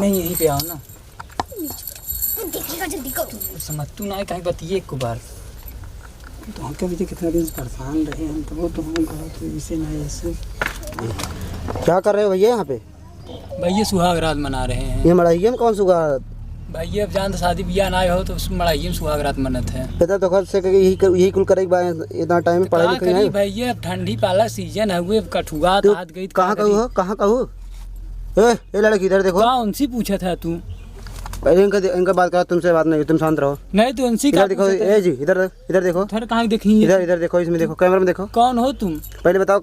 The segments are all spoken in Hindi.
नहीं यहीं पे आओ ना। देखिएगा जल्दी करो। समझ तू ना कहीं बतिए एक बार। तो हम कभी कितना दिन परेशान रहे हम तो वो तो हम कहा तो इसे ना ऐसे। क्या कर रहे हो भैया यहाँ पे? भैया सुहाग रात मना रहे हैं। ये मड़ाइये में कौन सुहाग? भैया अब जान शादी ब्याह ना आए हो तो उस मड़ाइये में सुहाग रात मनत है। पिता तो घर से यही कुल करेगी इतना टाइम में पढ़ाई लिखाई नहीं। भैया ठंडी पाला सीजन है हुए कठुआ हाथ गई। कहाँ कहूँ ये लड़की इधर देखो। कहाँ उनसे पूछा था तू? पहले इनका बात करा, तुमसे बात नहीं, तुम शांत रहो। नहीं तो उनसे इधर देखो। ए जी इधर देखो। इधर कहाँ देखी? इधर देखो, इसमें देखो, कैमरा में देखो। कौन हो तुम? पहले बताओ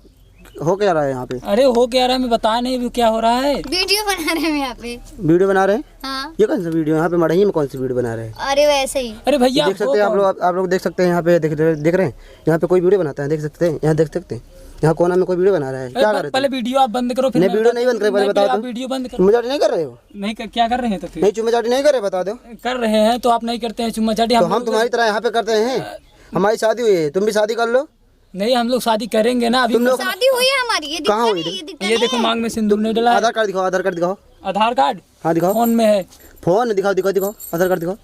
हो क्या रहा है यहाँ पे? अरे हो क्या रहा है मैं बता नहीं क्या हो रहा है। वीडियो बना रहे हैं यहाँ पे। वीडियो बना रहे हैं? हाँ। ये कौन सा वीडियो? यहाँ पे मड़ाई में कौन सी वीडियो बना रहे हैं? अरे वैसे ही। अरे भैया देख सकते हैं आप लोग देख सकते हैं यहाँ पे देख रहे हैं। यहाँ पे कोई वीडियो बनाता है, देख सकते हैं। यहाँ देख सकते हैं, यहाँ कोना में कोई वीडियो बना रहा है। क्या कर रहे हैं? पहले वीडियो आप बंद करो। नहीं वीडियो नहीं बंद करे, पहले बताओ। वीडियो बंद करो। चुम्मा चाटी नहीं कर रहे हो? नहीं क्या कर रहे हैं तो फिर? नहीं चुम्मा चाटी नहीं कर रहे, बता दो। कर रहे हैं तो आप नहीं करते हैं चुम्मा चाटी? तो हम तुम्हारी तरह यहाँ पे करते हैं? हमारी शादी हुई है, तुम भी शादी कर लो। नहीं हम लोग शादी करेंगे ना। अभी तुम लोग शादी हुई है हमारी। ये कहाँ हुई? ये देखो मांग में सिंदूर नहीं डला। आधार कार्ड दिखाओ, आधार कार्ड दिखाओ। आधार कार्ड? हाँ दिखाओ। फोन में है। फोन दिखाओ, आधार कार्ड दिखाओ।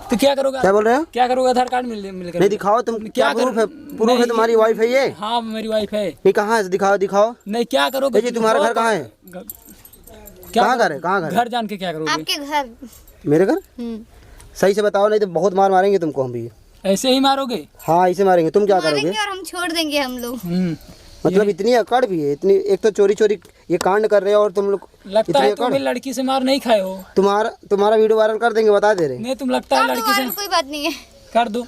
तो क्या करोगे? क्या बोल रहे हो? क्या करोगे? आधार कार्ड मिल कर? नहीं दिखाओ तुम। क्या प्रूफ है? प्रूफ है तुम्हारी वाइफ है ये? हाँ मेरी वाइफ है। ये कहाँ है? दिखाओ। नहीं क्या करोगे? जी तुम्हारा घर कहाँ है? कहाँ घर है? कहाँ घर? घर जान के क्या करोगे? आपके घर। मेरे घर? सही से बताओ, नहीं तो बहुत मारेंगे तुमको हम भी। ऐसे ही मारोगे? हाँ ऐसे मारेंगे। तुम क्या करोगे? और हम छोड़ देंगे हम लोग। मतलब इतनी अकड़ भी है, इतनी। एक तो चोरी ये कांड कर रहे हो और तुम लोग लगता है तुम लड़की से मार नहीं खाए हो। तुम्हारा वीडियो वायरल कर देंगे, बता दे रहे। नहीं तुम लगता है लड़की से। कोई बात नहीं है, कर दो।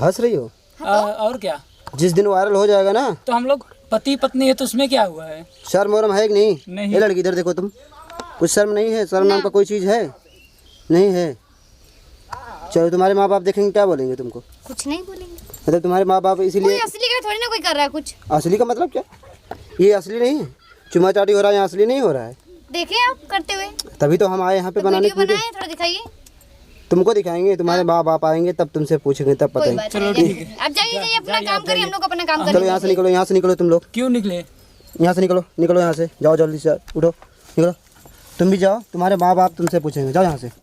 हंस रही हो? और क्या? जिस दिन वायरल हो जाएगा ना तो हम लोग पति पत्नी है तो उसमें क्या हुआ है? शर्म वरम है कि नहीं? ये लड़की इधर देखो, तुम कुछ शर्म नहीं है? शर्म नाम का कोई चीज है? नहीं है। चलो तुम्हारे माँ बाप देखेंगे क्या बोलेंगे तुमको? कुछ नहीं बोलेंगे। मतलब तुम्हारे माँ बाप इसीलिए। असली का थोड़ी ना कोई कर रहा है कुछ। असली का मतलब क्या? ये असली नहीं है, चुम्मा चाटी हो रहा है, यहाँ असली नहीं हो रहा है। देखे आप करते हुए? तभी तो हम आए यहाँ पे बनाने के लिए। थोड़ा दिखाइए। तुमको दिखाएंगे, तुम्हारे माँ बाप आएंगे तब तुमसे पूछेंगे, तब पता है। चलो ठीक है। अब जाइए अपना काम करिए, हम लोग अपना काम करेंगे। चलो यहाँ से निकलो तुम लोग। क्यों निकले? यहाँ से निकलो यहाँ से। जाओ जल्दी से, उठो निकलो। तुम भी जाओ, तुम्हारे माँ बाप तुमसे पूछेंगे, जाओ यहाँ से।